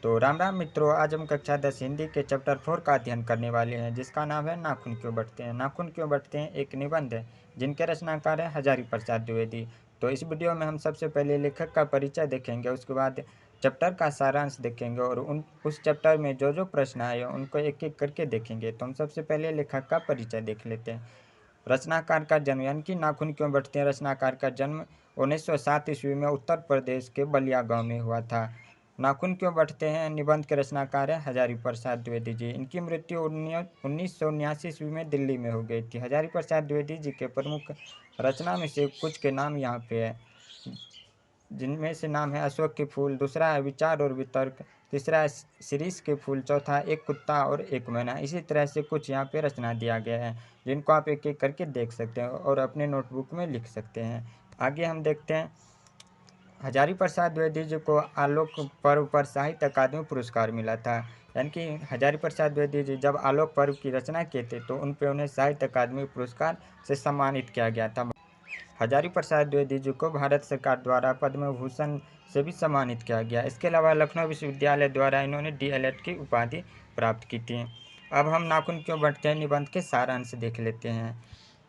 तो राम राम मित्रों, आज हम कक्षा 10 हिंदी के चैप्टर 4 का अध्ययन करने वाले हैं, जिसका नाम है नाखून क्यों बढ़ते हैं। नाखून क्यों बढ़ते हैं एक निबंध है जिनके रचनाकार हैं हजारी प्रसाद द्विवेदी। तो इस वीडियो में हम सबसे पहले लेखक का परिचय देखेंगे, उसके बाद चैप्टर का सारांश देखेंगे और उस चैप्टर में जो जो प्रश्न आए उनको एक एक करके देखेंगे। तो हम सबसे पहले लेखक का परिचय देख लेते हैं। रचनाकार का जन्म, यानी कि नाखून क्यों बढ़ते हैं, रचनाकार का जन्म 1907 ईस्वी में उत्तर प्रदेश के बलिया गांव में हुआ था। नाखून क्यों बढ़ते हैं निबंध के रचनाकार है हजारी प्रसाद द्विवेदी जी। इनकी मृत्यु 1979 ईस्वी में दिल्ली में हो गई थी। हजारी प्रसाद द्विवेदी जी के प्रमुख रचना में से कुछ के नाम यहाँ पे है, जिनमें से नाम है अशोक के फूल, दूसरा है विचार और वितर्क, तीसरा है शिरीष के फूल, चौथा एक कुत्ता और एक मैना। इसी तरह से कुछ यहाँ पे रचना दिया गया है, जिनको आप एक एक करके देख सकते हैं और अपने नोटबुक में लिख सकते हैं। आगे हम देखते हैं, हजारी प्रसाद द्विवेदी जी को आलोक पर्व पर साहित्य अकादमी पुरस्कार मिला था। यानी कि हजारी प्रसाद द्विवेदी जी जब आलोक पर्व की रचना किए थे तो उन पर उन्हें साहित्य अकादमी पुरस्कार से सम्मानित किया गया था। हजारी प्रसाद द्विवेदी जी को भारत सरकार द्वारा पद्म भूषण से भी सम्मानित किया गया। इसके अलावा लखनऊ विश्वविद्यालय द्वारा इन्होंने डीएलएड की उपाधि प्राप्त की थी। अब हम नाखून क्यों बढ़ते हैं निबंध के सारांश देख लेते हैं।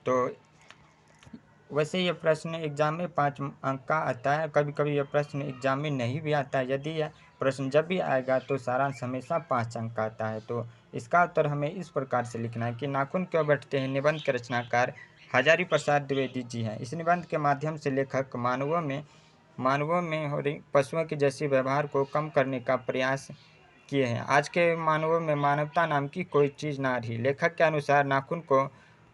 तो वैसे ये प्रश्न एग्जाम में 5 अंक का आता है, कभी कभी यह प्रश्न एग्जाम में नहीं भी आता है। यदि यह प्रश्न जब भी आएगा तो सारांश हमेशा 5 अंक का आता है। तो इसका उत्तर हमें इस प्रकार से लिखना है कि नाखून क्यों बढ़ते हैं निबंध के रचनाकार हजारी प्रसाद द्विवेदी जी हैं। इस निबंध के माध्यम से लेखक मानवों में हो रही पशुओं के जैसे व्यवहार को कम करने का प्रयास किए हैं। आज के मानवों में मानवता नाम की कोई चीज़ ना रही। लेखक के अनुसार नाखून को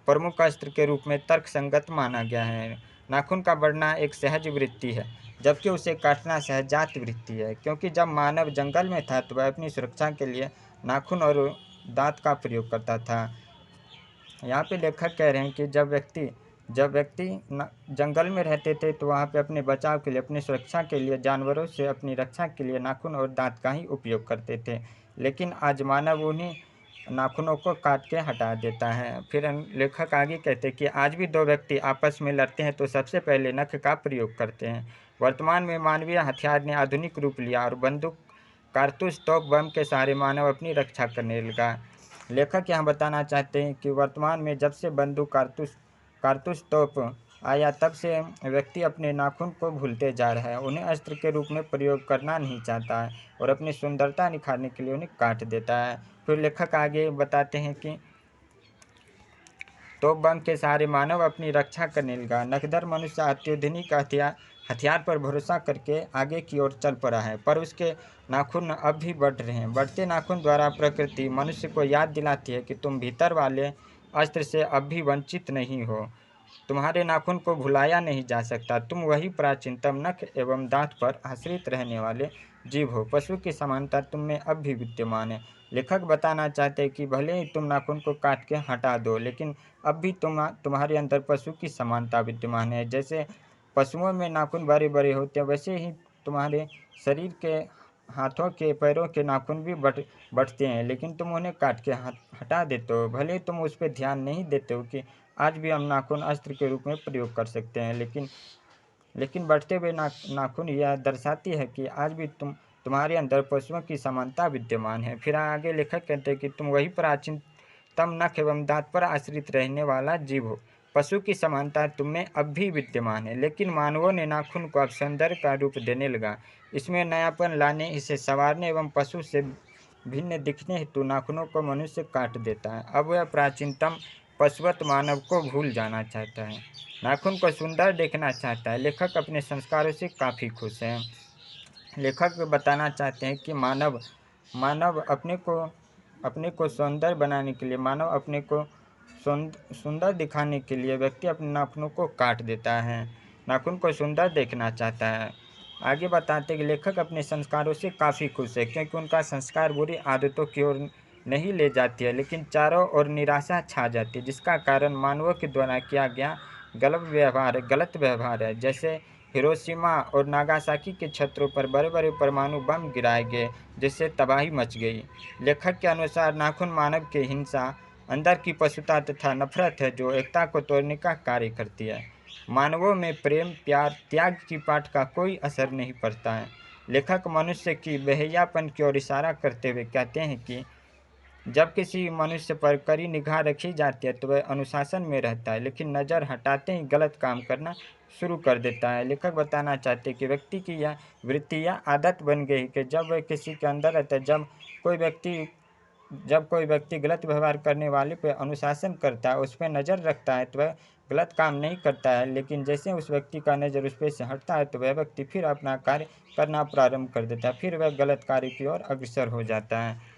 प्रमुख अस्त्र के रूप में तर्कसंगत माना गया है। नाखून का बढ़ना एक सहज वृत्ति है, जबकि उसे काटना सहजात वृत्ति है। क्योंकि जब मानव जंगल में था तो वह अपनी सुरक्षा के लिए नाखून और दांत का प्रयोग करता था। यहाँ पे लेखक कह रहे हैं कि जब व्यक्ति जंगल में रहते थे तो वहाँ पे अपने बचाव के लिए, अपनी सुरक्षा के लिए, जानवरों से अपनी रक्षा के लिए नाखून और दांत का ही उपयोग करते थे। लेकिन आज मानव उन्हीं नाखूनों को काट के हटा देता है। फिर लेखक आगे कहते हैं कि आज भी दो व्यक्ति आपस में लड़ते हैं तो सबसे पहले नख का प्रयोग करते हैं। वर्तमान में मानवीय हथियार ने आधुनिक रूप लिया और बंदूक, कारतूस, तोप, बम के सहारे मानव अपनी रक्षा करने लगा। लेखक यहाँ बताना चाहते हैं कि वर्तमान में जब से बंदूक, कारतूस, तोप आया, तब से व्यक्ति अपने नाखून को भूलते जा रहा है। उन्हें अस्त्र के रूप में प्रयोग करना नहीं चाहता है और अपनी सुंदरता निखारने के लिए उन्हें काट देता है। फिर लेखक आगे बताते हैं कि तोप, बम के सहारे मानव अपनी रक्षा करने लगा। नखदर मनुष्य अत्याधुनिक हथियार पर भरोसा करके आगे की ओर चल पड़ा है, पर उसके नाखून अब भी बढ़ रहे हैं। बढ़ते नाखून द्वारा प्रकृति मनुष्य को याद दिलाती है कि तुम भीतर वाले अस्त्र से अब भी वंचित नहीं हो। तुम्हारे नाखून को भुलाया नहीं जा सकता। तुम वही प्राचीनतम नख एवं दांत पर आश्रित रहने वाले जीव हो। पशु की समानता तुम में अब भी विद्यमान है। लेखक बताना चाहते हैं कि भले ही तुम नाखून को काट के हटा दो, लेकिन अब भी तुम्हारे अंदर पशु की समानता विद्यमान है। जैसे पशुओं में नाखून बड़े बड़े होते हैं, वैसे ही तुम्हारे शरीर के, हाथों के, पैरों के नाखून भी बढ़ते हैं, लेकिन तुम उन्हें काट के हटा देते हो। भले तुम उस पर ध्यान नहीं देते हो कि आज भी हम नाखून अस्त्र के रूप में प्रयोग कर सकते हैं, लेकिन बढ़ते हुए नाखून यह दर्शाती है कि आज भी तुम्हारे अंदर पशुओं की समानता विद्यमान है। फिर आगे लेखक कहते हैं कि तुम वही प्राचीनतम नख एवं दांत पर आश्रित रहने वाला जीव हो। पशु की समानता तुम में अब भी विद्यमान है, लेकिन मानवों ने नाखून को अब सौंदर्य का रूप देने लगा, इसमें नयापन लाने, इसे संवारने एवं पशु से भिन्न दिखने हेतु नाखूनों को मनुष्य काट देता है। अब वह प्राचीनतम पशुवत मानव को भूल जाना चाहता है, नाखून को सुंदर देखना चाहता है। लेखक अपने संस्कारों से काफ़ी खुश हैं। लेखक बताना चाहते हैं कि मानव अपने को सुंदर बनाने के लिए, मानव अपने को सुंदर दिखाने के लिए व्यक्ति अपने नाखूनों को काट देता है, नाखून को सुंदर देखना चाहता है। आगे बताते हैं कि लेखक अपने संस्कारों से काफ़ी खुश है, क्योंकि उनका संस्कार बुरी आदतों की ओर नहीं ले जाती है, लेकिन चारों ओर निराशा छा जाती है, जिसका कारण मानवों के द्वारा किया गया गलत व्यवहार है। जैसे हिरोशिमा और नागासाकी के क्षेत्रों पर बड़े बड़े परमाणु बम गिराए गए, जिससे तबाही मच गई। लेखक के अनुसार नाखून मानव की हिंसा, अंदर की पशुता तथा नफरत है, जो एकता को तोड़ने का कार्य करती है। मानवों में प्रेम, प्यार, त्याग की पाठ का कोई असर नहीं पड़ता है। लेखक मनुष्य की बेहयापन की ओर इशारा करते हुए कहते हैं कि जब किसी मनुष्य पर कड़ी निगाह रखी जाती है तो वह अनुशासन में रहता है, लेकिन नज़र हटाते ही गलत काम करना शुरू कर देता है। लेखक बताना चाहते हैं कि व्यक्ति की यह वृत्ति या आदत बन गई कि जब वह किसी के अंदर रहता है, जब कोई व्यक्ति गलत व्यवहार करने वाले पर अनुशासन करता है, उस पर नज़र रखता है, तो वह गलत काम नहीं करता है। लेकिन जैसे उस व्यक्ति का नज़र उस पर से हटता है तो वह व्यक्ति फिर अपना कार्य करना प्रारंभ कर देता है, फिर वह गलत कार्य की ओर अग्रसर हो जाता है।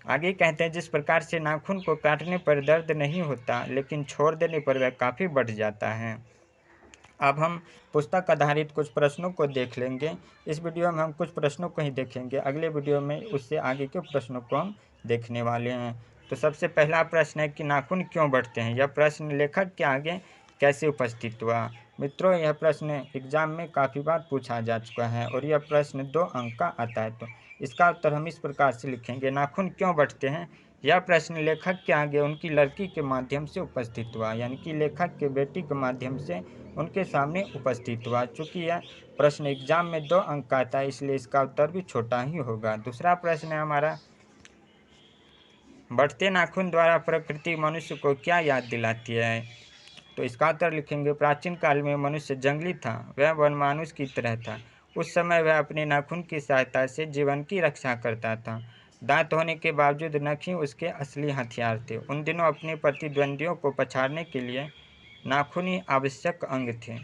आगे कहते हैं, जिस प्रकार से नाखून को काटने पर दर्द नहीं होता, लेकिन छोड़ देने पर वह काफ़ी बढ़ जाता है। अब हम पुस्तक आधारित कुछ प्रश्नों को देख लेंगे। इस वीडियो में हम कुछ प्रश्नों को ही देखेंगे, अगले वीडियो में उससे आगे के प्रश्नों को हम देखने वाले हैं। तो सबसे पहला प्रश्न है कि नाखून क्यों बढ़ते हैं। यह प्रश्न लेखक के आगे कैसे उपस्थित हुआ। मित्रों, यह प्रश्न एग्जाम में काफ़ी बार पूछा जा चुका है और यह प्रश्न 2 अंक का आता है। तो इसका उत्तर हम इस प्रकार से लिखेंगे, नाखून क्यों बढ़ते हैं। यह प्रश्न लेखक के आगे उनकी लड़की के माध्यम से उपस्थित हुआ, यानी कि लेखक के बेटी के माध्यम से उनके सामने उपस्थित हुआ। चूँकि यह प्रश्न एग्जाम में 2 अंक का आता है, इसलिए इसका उत्तर भी छोटा ही होगा। दूसरा प्रश्न है हमारा, बढ़ते नाखून द्वारा प्रकृति मनुष्य को क्या याद दिलाती है। तो इसका उत्तर लिखेंगे, प्राचीन काल में मनुष्य जंगली था, वह वनमानुष की तरह था। उस समय वह अपने नाखून की सहायता से जीवन की रक्षा करता था। दांत होने के बावजूद नख ही उसके असली हथियार थे। उन दिनों अपने प्रतिद्वंदियों को पछाड़ने के लिए नाखून ही आवश्यक अंग थे।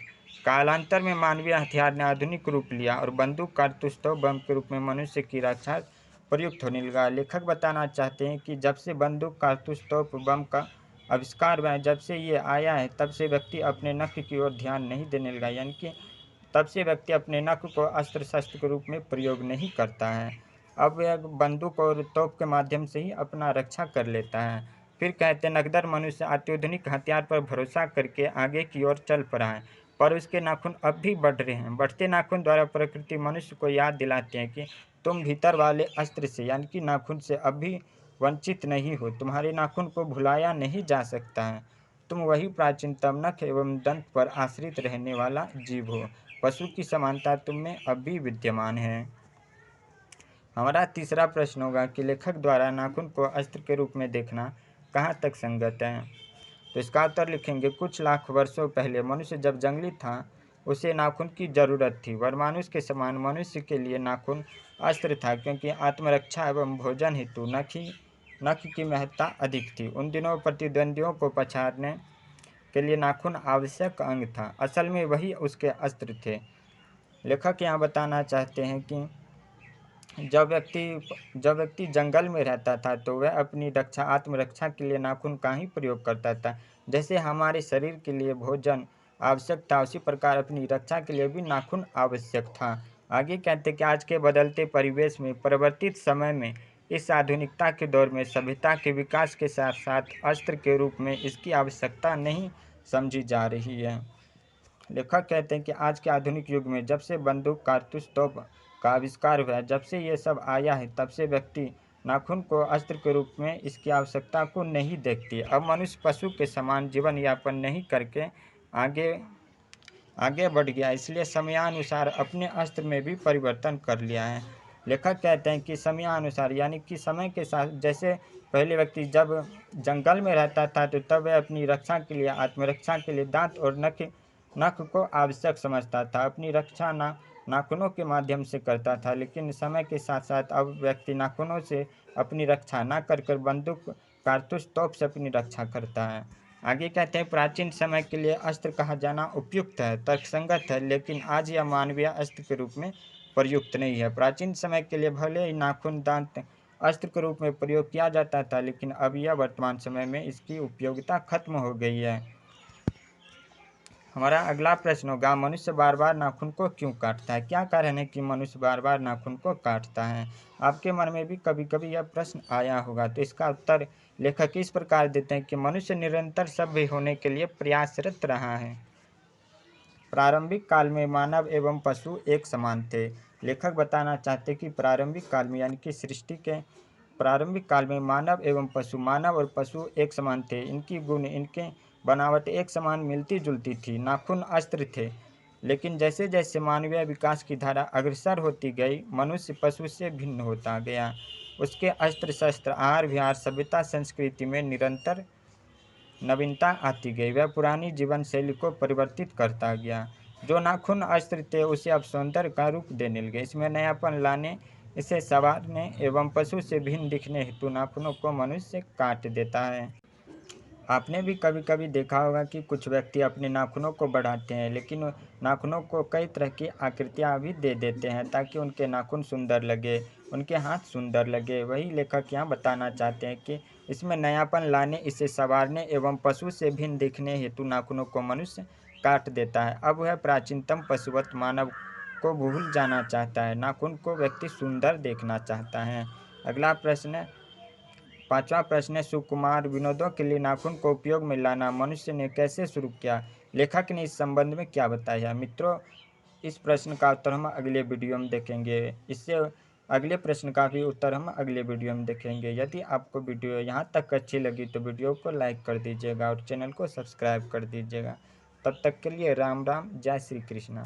कालांतर में मानवीय हथियार ने आधुनिक रूप लिया और बंदूक, कारतूस, तो बम के रूप में मनुष्य की रक्षा प्रयुक्त होने लगा। लेखक बताना चाहते हैं कि जब से बंदूक, कारतूस, तोप, बम का आविष्कार हुआ है, जब से ये आया है, तब से व्यक्ति अपने नख की ओर ध्यान नहीं देने लगा, यानी कि तब से व्यक्ति अपने नख को अस्त्र शस्त्र के रूप में प्रयोग नहीं करता है। अब वह बंदूक और तोप के माध्यम से ही अपना रक्षा कर लेता है। फिर कहते हैं, नकदर मनुष्य अत्याधुनिक हथियार पर भरोसा करके आगे की ओर चल पड़ा है, पर उसके नाखून अब भी बढ़ रहे हैं। बढ़ते नाखून द्वारा प्रकृति मनुष्य को याद दिलाते हैं कि तुम भीतर वाले अस्त्र से, यानी कि नाखून से, अब भी वंचित नहीं हो। तुम्हारे नाखून को भुलाया नहीं जा सकता है। तुम वही प्राचीनतम नख एवं दंत पर आश्रित रहने वाला जीव हो। पशु की समानता तुम में अब भी विद्यमान है। हमारा तीसरा प्रश्न होगा कि लेखक द्वारा नाखून को अस्त्र के रूप में देखना कहाँ तक संगत है। तो इसका उत्तर लिखेंगे, कुछ लाख वर्षों पहले मनुष्य जब जंगली था, उसे नाखून की जरूरत थी। वरमानुष के समान मनुष्य के लिए नाखून अस्त्र था, क्योंकि आत्मरक्षा एवं भोजन हेतु नख की महत्ता अधिक थी। उन दिनों प्रतिद्वंदियों को पछाड़ने के लिए नाखून आवश्यक अंग था। असल में वही उसके अस्त्र थे। लेखक यहाँ बताना चाहते हैं कि जब व्यक्ति जंगल में रहता था तो वह अपनी आत्मरक्षा के लिए नाखून का ही प्रयोग करता था। जैसे हमारे शरीर के लिए भोजन आवश्यक था, उसी प्रकार अपनी रक्षा के लिए भी नाखून आवश्यक था। आगे कहते कि आज के बदलते परिवेश में, परिवर्तित समय में, इस आधुनिकता के दौर में सभ्यता के विकास के साथ साथ अस्त्र के रूप में इसकी आवश्यकता नहीं समझी जा रही है। लेखक कहते हैं कि आज के आधुनिक युग में जब से बंदूक, कारतूस, तोप का आविष्कार हुआ है, जब से ये सब आया है, तब से व्यक्ति नाखून को अस्त्र के रूप में इसकी आवश्यकता को नहीं देखती। अब मनुष्य पशु के समान जीवन यापन नहीं करके आगे आगे बढ़ गया, इसलिए समयानुसार अपने अस्त्र में भी परिवर्तन कर लिया है। लेखक कहते हैं कि समयानुसार, यानी कि समय के साथ, जैसे पहले व्यक्ति जब जंगल में रहता था तो तब वह अपनी रक्षा के लिए, आत्मरक्षा के लिए दांत और नख को आवश्यक समझता था। अपनी रक्षा नाखूनों के माध्यम से करता था, लेकिन समय के साथ साथ अब व्यक्ति नाखूनों से अपनी रक्षा न कर बंदूक, कारतूस, तोप से अपनी रक्षा करता है। आगे कहते हैं, प्राचीन समय के लिए अस्त्र कहा जाना उपयुक्त है, तर्कसंगत है, लेकिन आज यह मानवीय अस्त्र के रूप में प्रयुक्त नहीं है। प्राचीन समय के लिए भले ही नाखून, दांत अस्त्र के रूप में प्रयोग किया जाता था, लेकिन अब यह वर्तमान समय में इसकी उपयोगिता खत्म हो गई है। हमारा अगला प्रश्न होगा, मनुष्य बार बार नाखून को क्यों काटता है। क्या कारण है कि मनुष्य बार बार नाखून को काटता है। आपके मन में भी कभी कभी यह प्रश्न आया होगा। तो इसका उत्तर लेखक इस प्रकार देते हैं कि मनुष्य निरंतर सभ्य होने के लिए प्रयासरत रहा है। प्रारंभिक काल में मानव एवं पशु एक समान थे। लेखक बताना चाहते कि प्रारंभिक काल में, यानी कि सृष्टि के प्रारंभिक काल में मानव और पशु एक समान थे। इनकी गुण, इनके बनावट एक समान मिलती जुलती थी। नाखून अस्त्र थे, लेकिन जैसे जैसे मानवीय विकास की धारा अग्रसर होती गई, मनुष्य पशु से भिन्न होता गया। उसके अस्त्र शस्त्र, आहार विहार, सभ्यता संस्कृति में निरंतर नवीनता आती गई। वह पुरानी जीवन शैली को परिवर्तित करता गया। जो नाखून अस्त्र थे उसे अब सौंदर्य का रूप देने लगे। इसमें नयापन लाने, इसे संवारने एवं पशु से भिन्न दिखने हेतु नाखूनों को मनुष्य काट देता है। आपने भी कभी कभी देखा होगा कि कुछ व्यक्ति अपने नाखूनों को बढ़ाते हैं, लेकिन नाखूनों को कई तरह की आकृतियाँ भी दे देते हैं ताकि उनके नाखून सुंदर लगे, उनके हाथ सुंदर लगे। वही लेखक यहाँ बताना चाहते हैं कि इसमें नयापन लाने, इसे संवारने एवं पशु से भिन्न दिखने हेतु नाखूनों को मनुष्य काट देता है। अब वह प्राचीनतम पशुवत मानव को भूल जाना चाहता है। नाखून को व्यक्ति सुंदर देखना चाहता है। अगला प्रश्न, पांचवा प्रश्न है, सुकुमार विनोदों के लिए नाखून को उपयोग में लाना मनुष्य ने कैसे शुरू किया? लेखक ने इस संबंध में क्या बताया? मित्रों, इस प्रश्न का उत्तर हम अगले वीडियो में देखेंगे। इससे अगले प्रश्न का भी उत्तर हम अगले वीडियो में देखेंगे। यदि आपको वीडियो यहाँ तक अच्छी लगी तो वीडियो को लाइक कर दीजिएगा और चैनल को सब्सक्राइब कर दीजिएगा। तब तक के लिए राम राम, जय श्री कृष्णा।